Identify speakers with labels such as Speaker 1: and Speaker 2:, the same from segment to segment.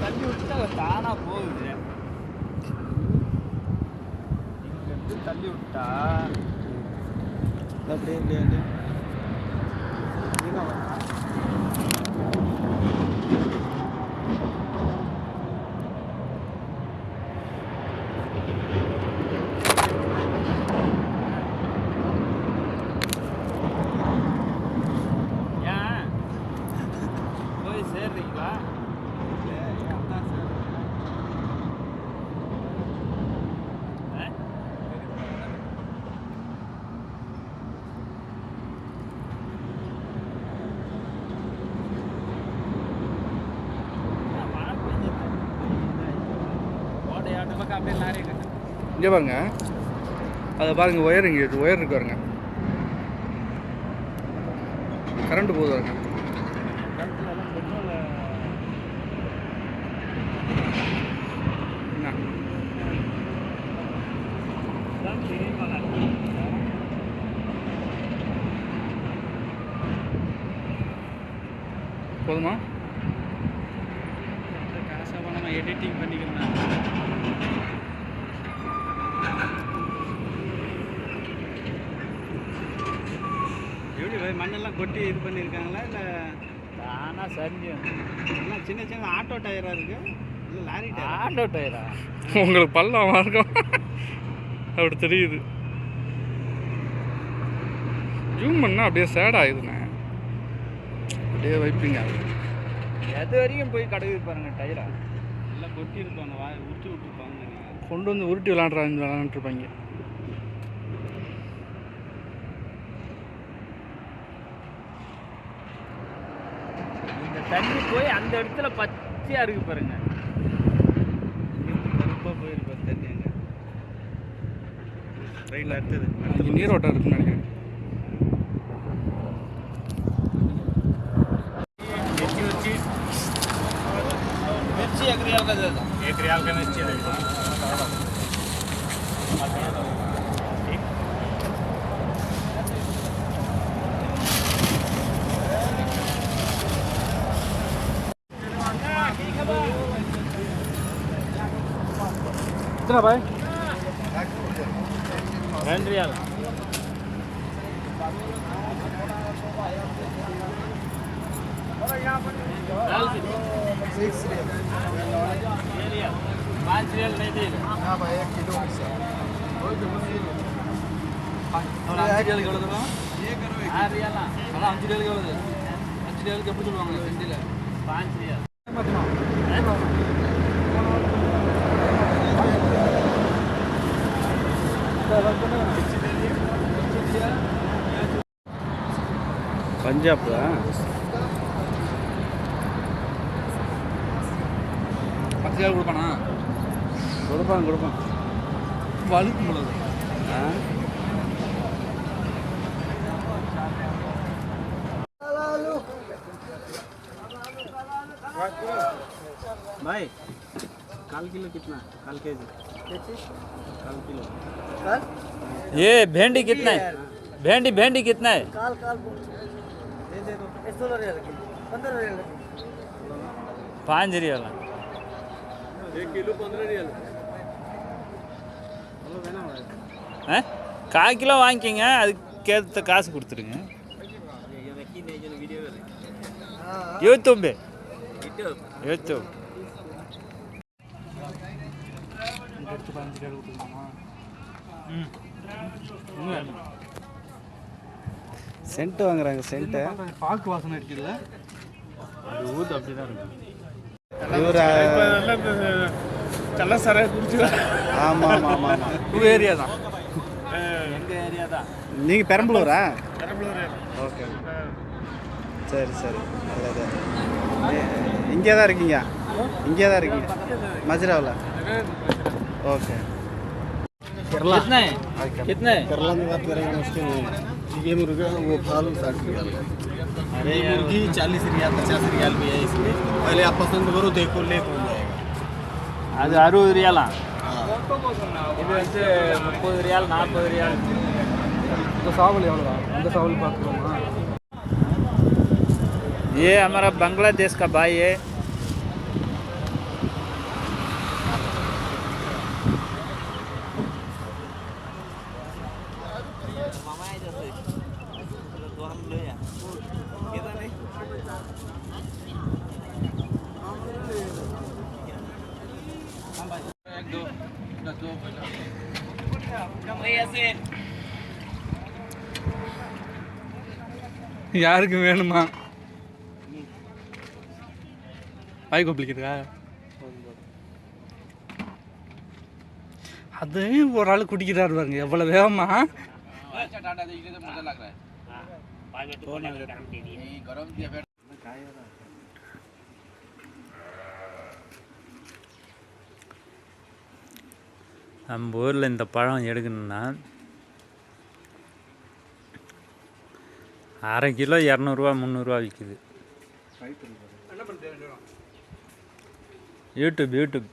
Speaker 1: தண்ணி விட்டு தானா போகுது. இங்கிருந்து தள்ளி விட்டா அப்படியே இல்லையா ஏன் போய் சேர்றீங்களா?
Speaker 2: இங்கே பாருங்க, அதை பாருங்க, ஒயர் இங்கே இருக்குது, ஒயர் இருக்கு பாருங்க, கரண்ட் போகுது பாருங்க. போதுமா?
Speaker 1: காசாக நம்ம எடிட்டிங் பண்ணிக்கலாம். எப்படி மண்ணெல்லாம் கொட்டி இது பண்ணியிருக்காங்களா இல்லை தானா சரிஞ்சு? எல்லாம் சின்ன சின்ன ஆட்டோ டயராக இருக்குது, இல்லை லாரி டயர். ஆட்டோ டயரா?
Speaker 2: உங்களுக்கு பள்ளம் இருக்கும் அப்படி தெரியுது. ஜூம் பண்ணால் அப்படியே சேட் ஆகுதுண்ணே, அப்படியே வைப்பீங்க.
Speaker 1: எது வரைக்கும் போய் கிடக்குது பாருங்க டயரா. எல்லாம் கொட்டி இருப்பாங்க, உருட்டி விட்டுருப்பாங்க,
Speaker 2: கொண்டு வந்து உருட்டி விளாண்டுருப்பாங்க.
Speaker 1: இந்த தண்ணி போய் அந்த இடத்துல பச்சையாக இருக்கு பாருங்க. கருப்பாக போயிருப்பாரு தண்ணி. அங்கே ரைட்டில் அடுத்தது
Speaker 2: அங்கே நீரோட்டம் இருக்குன்னு நினைக்கிறேன்.
Speaker 1: मिर्ची 1 रियाल का दे दो। 1 रियाल का मिर्ची दे दो। ठीक।
Speaker 2: कितना भाई?
Speaker 1: 2 रियाल। पाँच रियल नहीं दे हाँ भाई 1 किलो
Speaker 2: அவ்வளோ 5 ரியாலுக்கு எவ்வளோ தரும்?
Speaker 1: 6 रियाला
Speaker 2: அதான் 5 ரியாலுக்கு எவ்வளோ? 5 ரியாலுக்கு எப்படி சொல்லுவாங்க செண்டில்?
Speaker 1: 5 रियल
Speaker 2: பஞ்சாப் பத்து கொடுப்பானா?
Speaker 1: கொடுப்பான்
Speaker 2: வழுக்கு முடியாது.
Speaker 1: भाई काल किलो कितना? काल केजी? काल किलो। ये भेंडी कितना है? भेंडी कितना है?
Speaker 3: काल दे दो 16 रियल की 15 रियल
Speaker 1: 5 रियल
Speaker 2: 1 किलो 15 ரியால்.
Speaker 1: கால் கிலோ வாங்கிக்கிங்க, அதுக்கேற்ற காசு கொடுத்துருங்க. யூடியூப்
Speaker 2: எடுத்து 15 ரியால் கொடுத்துருமாமா?
Speaker 1: சென்ட் வாங்குறாங்க. சென்ட்டு
Speaker 2: பாக்கு வாசனை இருக்குல்ல,
Speaker 1: அது ஊது அப்படி தான் இருக்கும்.
Speaker 2: கள்ளசாரை குடிச்சு.
Speaker 1: ஆமாம்
Speaker 2: உங்கள் ஏரியா தான்?
Speaker 1: எங்கள் ஏரியா தான்.
Speaker 3: நீங்கள் பெரம்பலூரா?
Speaker 2: பெரம்பலூர்.
Speaker 3: ஓகே சரி நல்லது. இங்கே தான் இருக்கீங்க? मजरावला ओके
Speaker 1: कितना है?
Speaker 3: केरला में बात करेंगे मुश्किल नहीं है। ये मुर्गा वो फालू 60 रियाल का। अरे मुर्गी 40 रियाल 50 रियाल भी है इसमें। पहले आप पसंद करो देखो ले कौन जाएगा।
Speaker 1: அது 60 ரியாலா
Speaker 3: हाँ
Speaker 1: இது வந்து 30 ரியால் 40 ரியால்
Speaker 2: இந்த சாவல் எவ்வளோடா அந்த சாவல் பார்க்கலாமா
Speaker 1: ये हमारा बांग्लादेश का भाई है
Speaker 2: யாருக்கு வேணுமா வாய் கொப்பளிக்கிறதா அதையும் ஒரு ஆள் குடிக்கிறாரு பாருங்க எவ்வளோ வேகமா நம்ம ஊரில் இந்த பழம் எடுக்கணும்னா அரை கிலோ 200 300 விற்கிது. யூடியூப்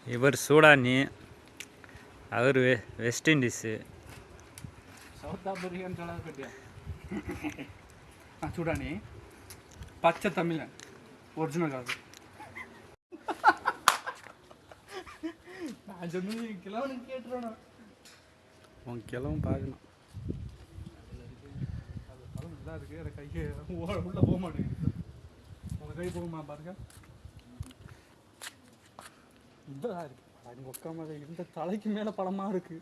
Speaker 2: இவர் சூடானி அவர் வெஸ்ட் இண்டீஸு
Speaker 3: சவுத் ஆப்பிரிக்கன் கட்டியா
Speaker 2: சூடானி பச்சை தமிழன் ஒரிஜினல் காசு நான் சொன்னது கிழவனுக்கு கேட்டுருவேண்ணா உன் கிழவன் பார்க்கணும் அது பழம் நல்லா இருக்குது அதை கையை உள்ளே போக மாட்டேங்குது உங்கள் கை போகுமா பாருங்க இதான் இருக்கு அங்கே உட்காம இந்த தலைக்கு மேலே பழமாக இருக்குது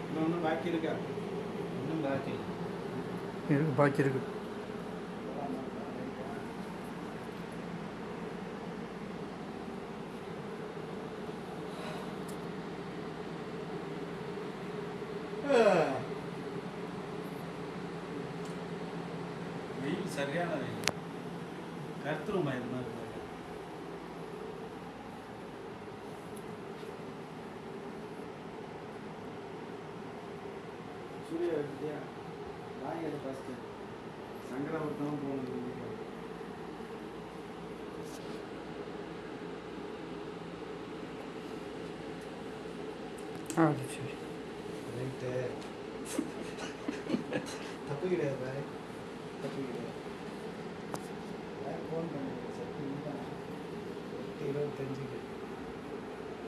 Speaker 3: இன்னும் பாக்கி இருக்கா இன்னும் பாக்கி
Speaker 2: இருக்கு பாக்கி இருக்கு
Speaker 3: வெயில் சரியான வெயில் கருத்துருமா இது மாதிரி சூரிய வித்யா வாங்க ஃபஸ்ட்டு சங்கராபுரத்தான் போகணும்
Speaker 2: சரி
Speaker 3: ரைட்டு தப்பு கிடையாது பாரு தப்பு கிடையாது ஃபோன் பண்ணுங்க சார் 25